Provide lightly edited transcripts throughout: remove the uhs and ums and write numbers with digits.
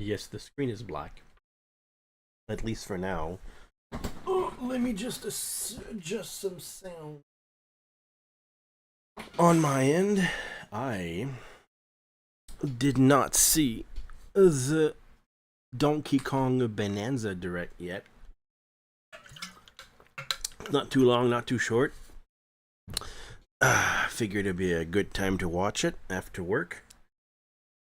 Yes, the screen is black. At least for now. Oh, let me just adjust some sound. On my end, I did not see the Donkey Kong Bananza Direct yet. Not too long, not too short. Figured it'd be a good time to watch it after work.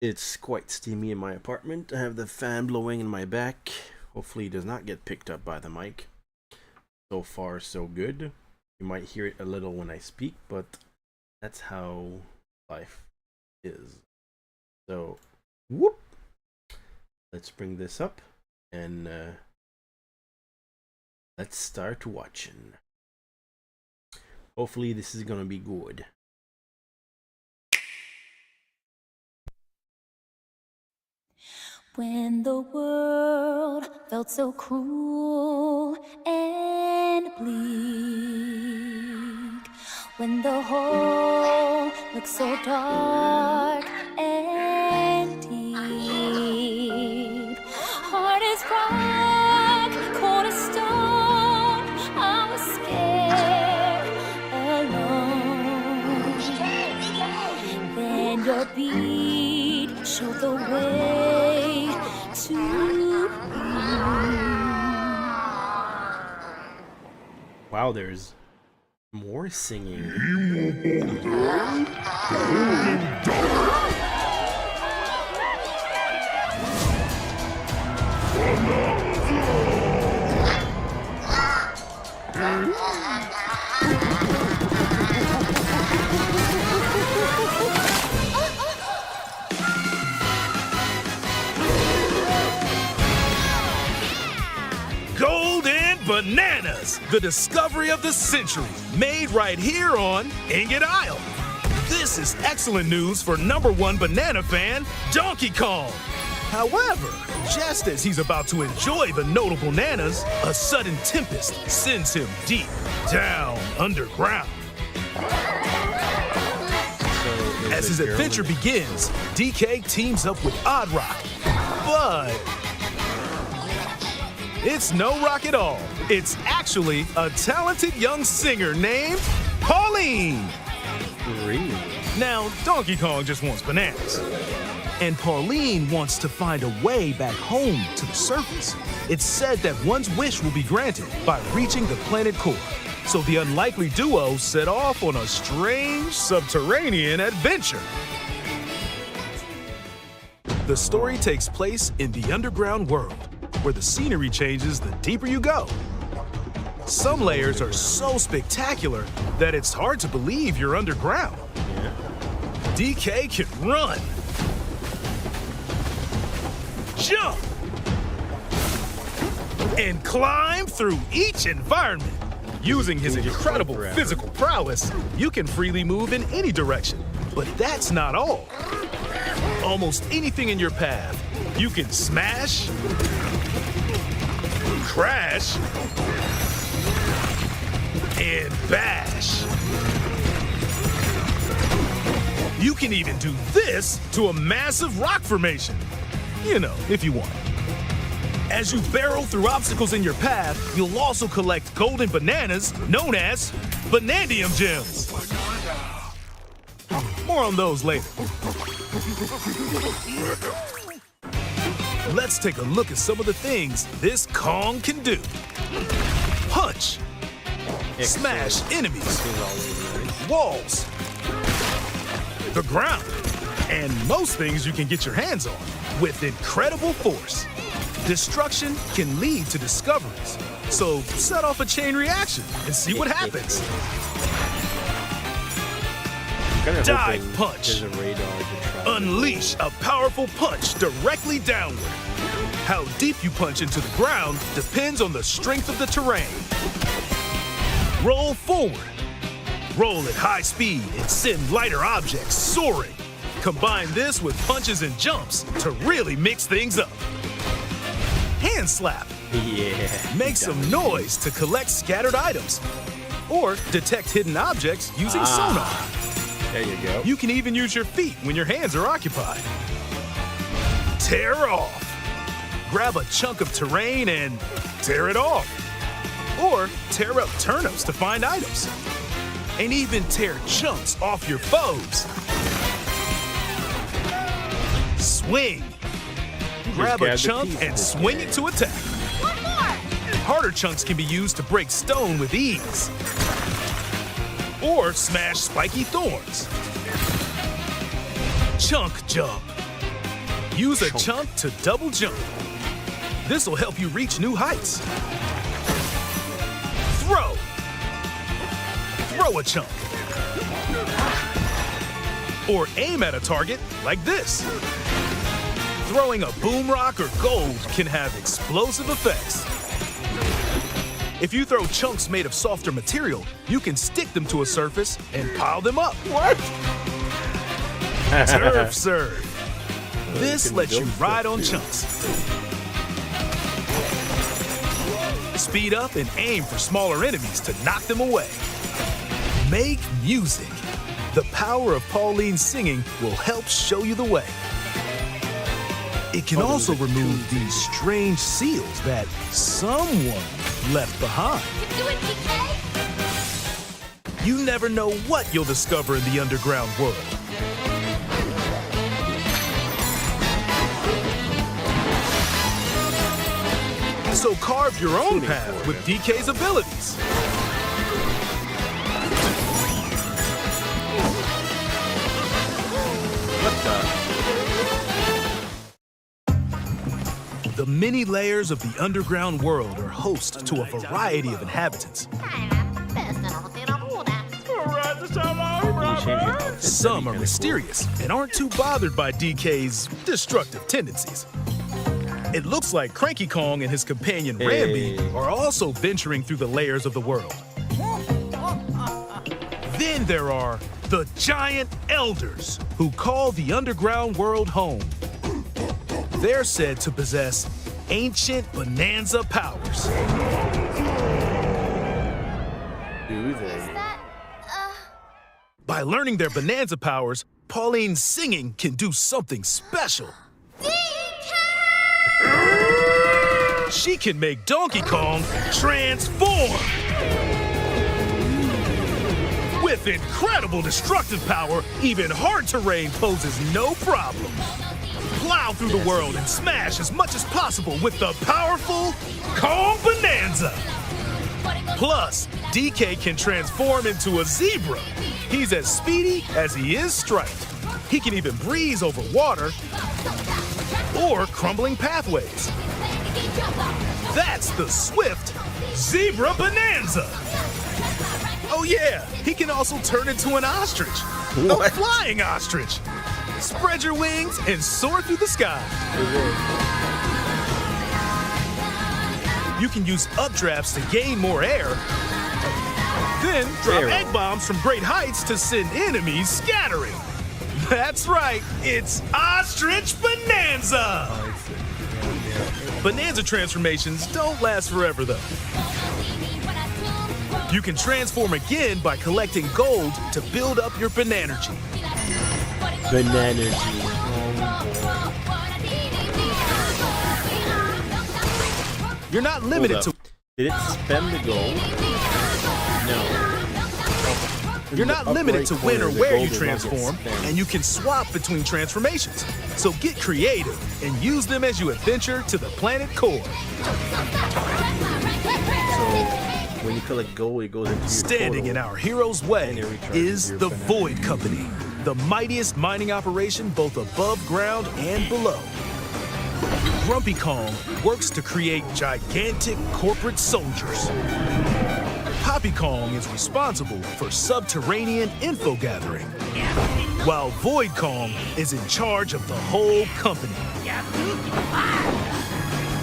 It's quite steamy in my apartment. I have the fan blowing in my back. Hopefully it does not get picked up by the mic. So far, so good. You might hear it a little when I speak, but that's how life is. So, whoop! Let's bring this up and let's start watching. Hopefully this is gonna be good. When the world felt so cruel and bleak, when the hole looked so dark and deep, hard as rock, cold as stone, I was scared alone. Then your beat showed the way to me. Wow, there's more singing. Golden Bananas, the discovery of the century, made right here on Ingot Isle. This is excellent news for #1 banana fan, Donkey Kong. However, just as he's about to enjoy the notable bananas, a sudden tempest sends him deep down underground. As his adventure begins, DK teams up with Odd Rock, but it's no rock at all. It's actually a talented young singer named Pauline. Really? Now, Donkey Kong just wants bananas. And Pauline wants to find a way back home to the surface. It's said that one's wish will be granted by reaching the planet core. So the unlikely duo set off on a strange subterranean adventure. The story takes place in the underground world, where the scenery changes the deeper you go. Some layers are so spectacular that it's hard to believe you're underground. DK can run, jump, and climb through each environment. Using his incredible physical prowess, you can freely move in any direction. But that's not all. Almost anything in your path, you can smash, crash, and bash. You can even do this to a massive rock formation. You know, if you want. As you barrel through obstacles in your path, you'll also collect golden bananas known as Banandium gems. More on those later. Let's take a look at some of the things this Kong can do. Punch. Smash enemies. Walls. The ground. And most things you can get your hands on with incredible force. Destruction can lead to discoveries. So set off a chain reaction and see what happens. Dive punch. Unleash a powerful punch directly downward. How deep you punch into the ground depends on the strength of the terrain. Roll forward. Roll at high speed and send lighter objects soaring. Combine this with punches and jumps to really mix things up. Hand slap. Yeah. Make some noise to collect scattered items. Or detect hidden objects using sonar. There you go. You can even use your feet when your hands are occupied. Tear off. grab a chunk of terrain and tear it off. Or tear up turnips to find items. And even tear chunks off your foes. Swing. Grab a chunk and swing it to attack. One more! Harder chunks can be used to break stone with ease. Or smash spiky thorns. Chunk jump. Use a chunk to double jump. This will help you reach new heights. Throw. Throw a chunk. Or aim at a target like this. Throwing a boom rock or gold can have explosive effects. If you throw chunks made of softer material, you can stick them to a surface and pile them up. What? Turf serve. This lets you ride on chunks. Speed up and aim for smaller enemies to knock them away. Make music. The power of Pauline's singing will help show you the way. It can also remove these strange seals that someone left behind. Do it, DK! You never know what you'll discover in the underground world. So carve your own path with DK's abilities. The many layers of the underground world are host to a variety of inhabitants. Some are mysterious and aren't too bothered by DK's destructive tendencies. It looks like Cranky Kong and his companion Rambi are also venturing through the layers of the world. Then there are the giant elders who call the underground world home. They're said to possess ancient Bananza powers. Do they? By learning their Bananza powers, Pauline's singing can do something special. She can make Donkey Kong transform! With incredible destructive power, even hard terrain poses no problem. Plow through the world and smash as much as possible with the powerful Kong Bananza! Plus, DK can transform into a zebra. He's as speedy as he is striped. He can even breeze over water or crumbling pathways. That's the swift Zebra Bananza! Oh yeah, he can also turn into an ostrich. A flying ostrich! Spread your wings and soar through the sky. You can use updrafts to gain more air. Then drop egg bombs from great heights to send enemies scattering. That's right, it's Ostrich Bananza! Bananza transformations don't last forever though. You can transform again by collecting gold to build up your Bananergy. Bananergy. You're not limited to. Did it spend the gold? No. You're not limited to when or where you transform, and you can swap between transformations. So get creative and use them as you adventure to the planet core. So when you collect gold, it goes into your Standing in our hero's way is the Void Company, the mightiest mining operation both above ground and below. Grumpy Kong works to create gigantic corporate soldiers. Poppy Kong is responsible for subterranean info gathering, while Void Kong is in charge of the whole company.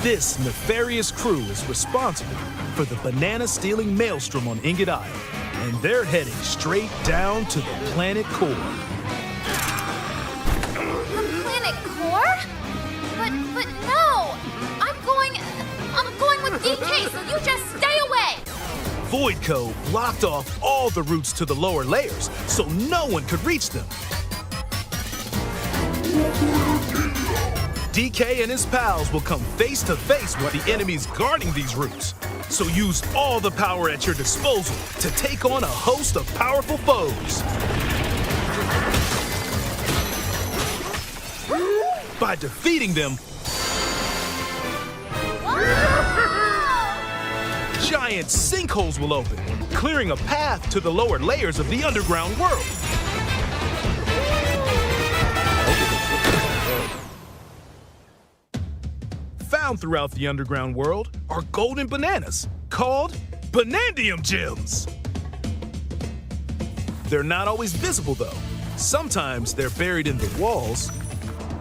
This nefarious crew is responsible for the banana-stealing maelstrom on Ingot Isle, and they're heading straight down to the planet core. The planet core? But no! I'm going with DK, so you just stay away! Voidco blocked off all the routes to the lower layers, so no one could reach them. DK and his pals will come face to face with the enemies guarding these routes. So use all the power at your disposal to take on a host of powerful foes. By defeating them, giant sinkholes will open, clearing a path to the lower layers of the underground world. Found throughout the underground world are golden bananas called Banandium gems. They're not always visible though. Sometimes they're buried in the walls,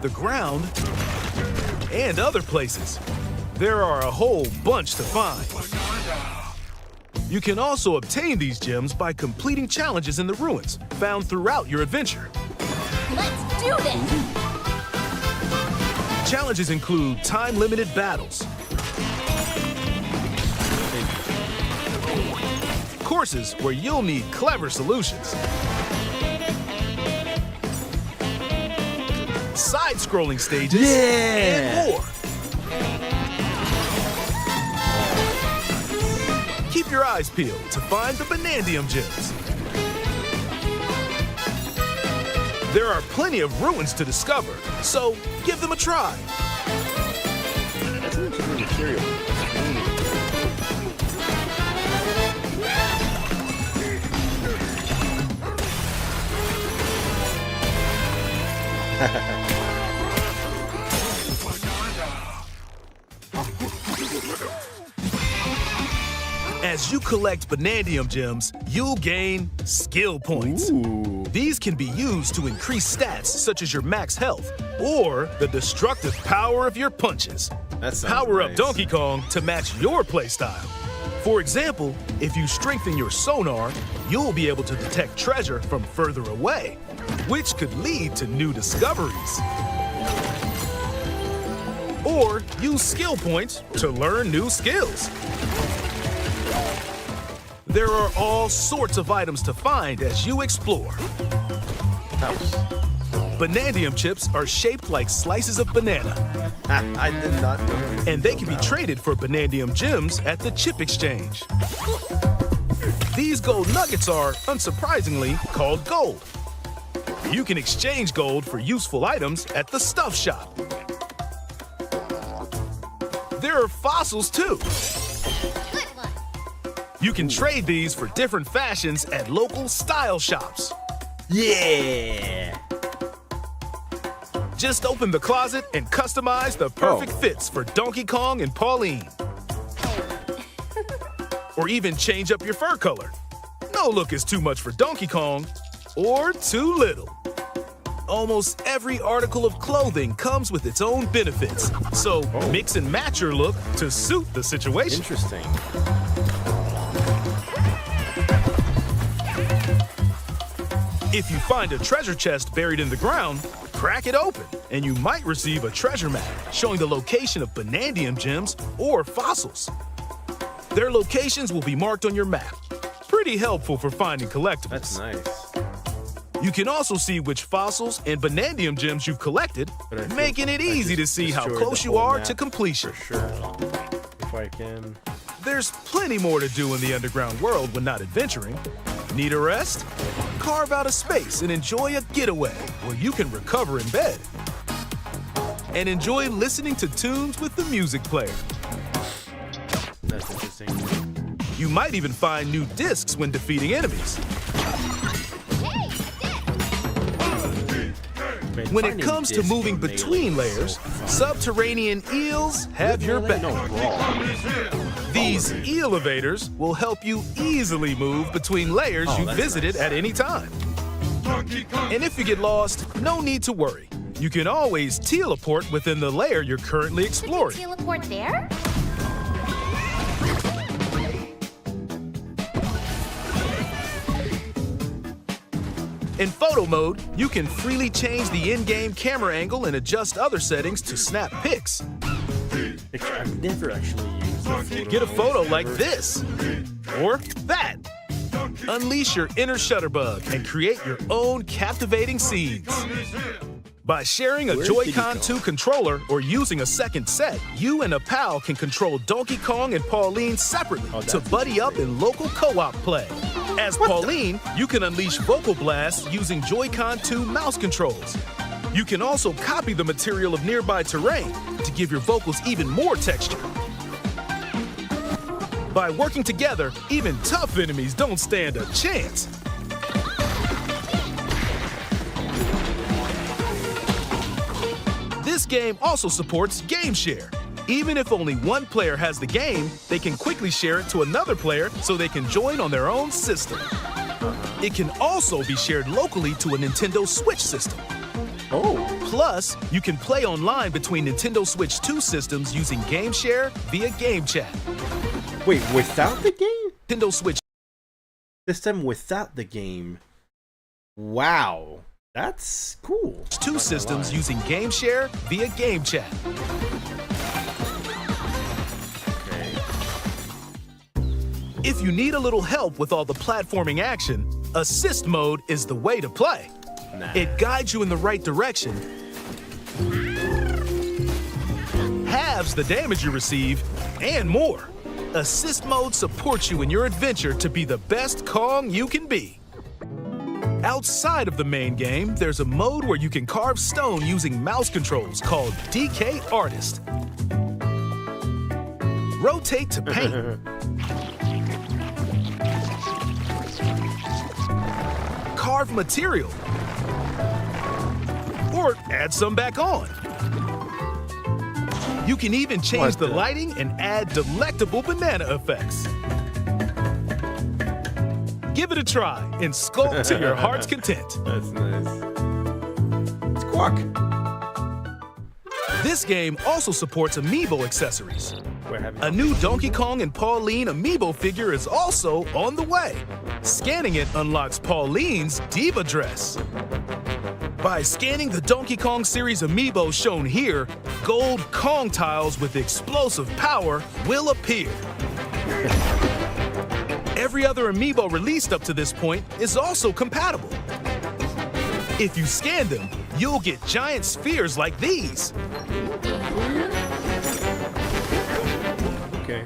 the ground, and other places. There are a whole bunch to find. You can also obtain these gems by completing challenges in the ruins found throughout your adventure. Let's do this! Challenges include time-limited battles, courses where you'll need clever solutions, side-scrolling stages, and more. Keep your eyes peeled to find the Banandium gems. There are plenty of ruins to discover, so give them a try. That's an interesting material. As you collect Banandium gems, you'll gain skill points. Ooh. These can be used to increase stats such as your max health or the destructive power of your punches. That sounds Power up nice. Donkey Kong to match your playstyle. For example, if you strengthen your sonar, you'll be able to detect treasure from further away, which could lead to new discoveries. Or use skill points to learn new skills. There are all sorts of items to find as you explore. House. Banandium chips are shaped like slices of banana, I did not know. and they can be traded for Banandium gems at the chip exchange. These gold nuggets are, unsurprisingly, called gold. You can exchange gold for useful items at the stuff shop. There are fossils too. Good one! You can trade these for different fashions at local style shops. Yeah. Just open the closet and customize the perfect fits for Donkey Kong and Pauline. Or even change up your fur color. No look is too much for Donkey Kong or too little. Almost every article of clothing comes with its own benefits, so mix and match your look to suit the situation. Interesting. If you find a treasure chest buried in the ground, crack it open, and you might receive a treasure map showing the location of Banandium gems or fossils. Their locations will be marked on your map. Pretty helpful for finding collectibles. That's nice. You can also see which fossils and Banandium gems you've collected, But I making it easy to see how close you are to completion. For sure. If I can. There's plenty more to do in the underground world when not adventuring. Need a rest? Carve out a space and enjoy a getaway where you can recover in bed. And enjoy listening to tunes with the music player. That's interesting. You might even find new discs when defeating enemies. Hey, I did! Man, When it finding comes to discs moving for between melee is so layers, fun. subterranean eels have your back. No, brawl. These elevators will help you easily move between layers you that's visited nice. at any time. And if you get lost, no need to worry. You can always teleport within the layer you're currently We can exploring. teleport there? In photo mode, you can freely change the in-game camera angle and adjust other settings to snap pics. I've never actually used a photo. Get a photo like this, or that. Unleash your inner shutterbug and create your own captivating scenes. By sharing a Where's Diddy Joy-Con Kong? 2 controller or using a second set, you and a pal can control Donkey Kong and Pauline separately to buddy up in local co-op play. As Pauline, you can unleash vocal blasts using Joy-Con 2 mouse controls. You can also copy the material of nearby terrain to give your vocals even more texture. By working together, even tough enemies don't stand a chance. This game also supports Game Share. Even if only one player has the game, they can quickly share it to another player so they can join on their own system. It can also be shared locally to a Nintendo Switch system. Oh. Plus, you can play online between Nintendo Switch 2 systems using Game Share via Game Chat. Wait, without the game? Nintendo Switch System without the game. Wow. That's cool. 2 systems using Game Share via Game Chat. Okay. If you need a little help with all the platforming action, Assist Mode is the way to play. Nah. It guides you in the right direction, halves the damage you receive, and more. Assist Mode supports you in your adventure to be the best Kong you can be. Outside of the main game, there's a mode where you can carve stone using mouse controls called DK Artist. Rotate to paint. Carve material. Or add some back on. You can even change the lighting and add delectable banana effects. Give it a try and sculpt to your heart's content. That's nice. Squawk. This game also supports amiibo accessories. We're having A new Donkey Kong and Pauline amiibo figure is also on the way. Scanning it unlocks Pauline's diva dress. By scanning the Donkey Kong series amiibo shown here, gold Kong tiles with explosive power will appear. Every other amiibo released up to this point is also compatible. If you scan them, you'll get giant spheres like these. Okay.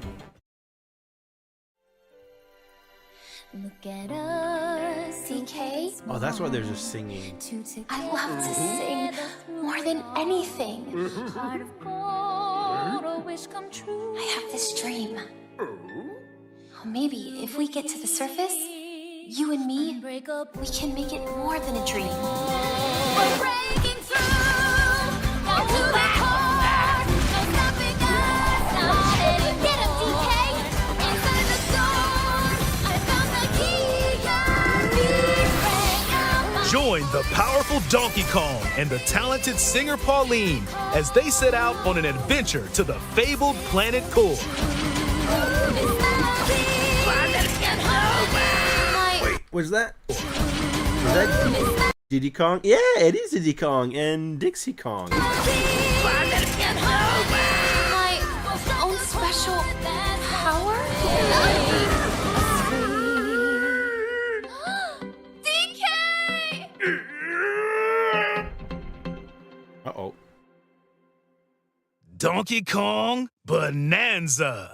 Look at us, DK. Oh, that's why they're just singing. I love to sing more than anything. I have this dream. Maybe if we get to the surface, you and me, we can make it more than a dream. We're breaking through, down to the core, no stopping us, not any. Get him, DK! Inside the storm, I found the key, Join the powerful Donkey Kong and the talented singer Pauline as they set out on an adventure to the fabled planet Core. Wait, was that Diddy Kong? Yeah, it is Diddy Kong and Dixie Kong. My own special power? DK! Uh-oh. Donkey Kong Bananza.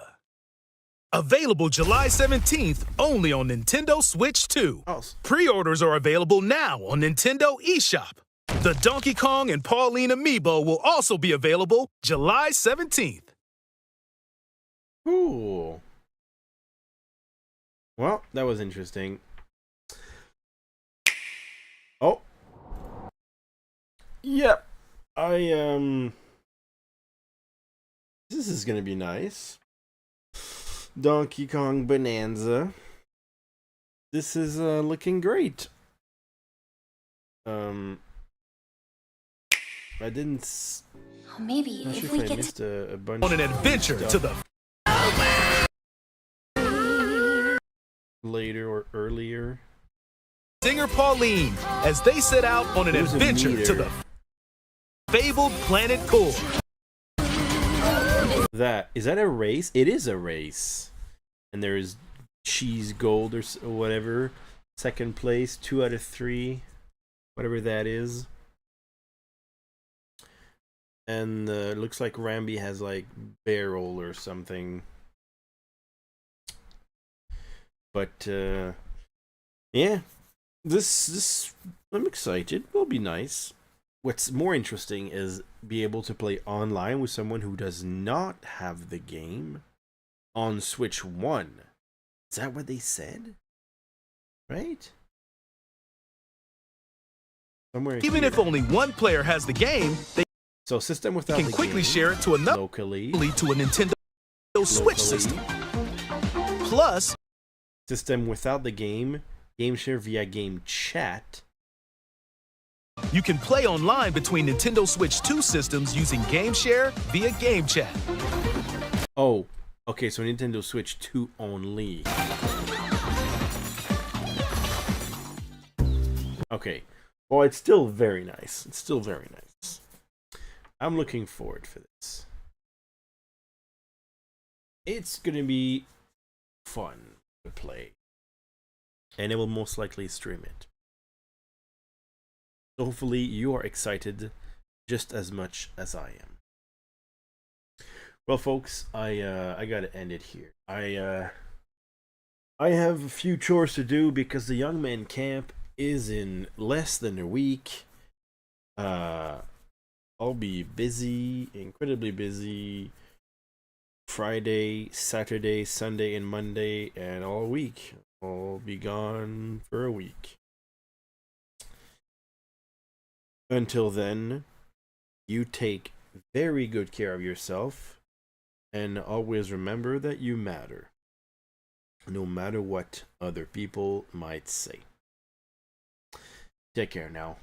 Available July 17th only on Nintendo Switch 2. Oh. Pre-orders are available now on Nintendo eShop. The Donkey Kong and Pauline amiibo will also be available July 17th. Cool. Well, that was interesting. Oh. Yep. This is gonna be nice. Donkey Kong Bananza. This is looking great. I didn't. Maybe Not if sure we if I get missed a bunch. On an of adventure stuff to the later or earlier. singer Pauline as they set out on an There's a adventure to meter. the fabled planet Core. That is that a race? It is a race, and there's cheese gold or whatever. Second place, 2 out of 3, whatever that is. And looks like Rambi has like barrel or something. But yeah, this I'm excited. Will be nice. What's more interesting is be able to play online with someone who does not have the game on Switch 1. Is that what they said? Right? Somewhere Even here. if only one player has the game, they So system without can the quickly game, share it to another locally, to a Nintendo Switch system. Plus, system without the game share via game chat. you can play online between Nintendo Switch 2 systems using Game Share via Game Chat. Oh, okay, so Nintendo Switch 2 only. Okay, well, it's still very nice. It's still very nice. I'm looking forward for this. It's gonna be fun to play, and I will most likely stream it. So hopefully you are excited just as much as I am. Well, folks, I gotta end it here. I have a few chores to do because the Young Man Camp is in less than a week. I'll be busy, incredibly busy. Friday, Saturday, Sunday, and Monday, and all week. I'll be gone for a week. Until then, you take very good care of yourself, and always remember that you matter, no matter what other people might say. Take care now.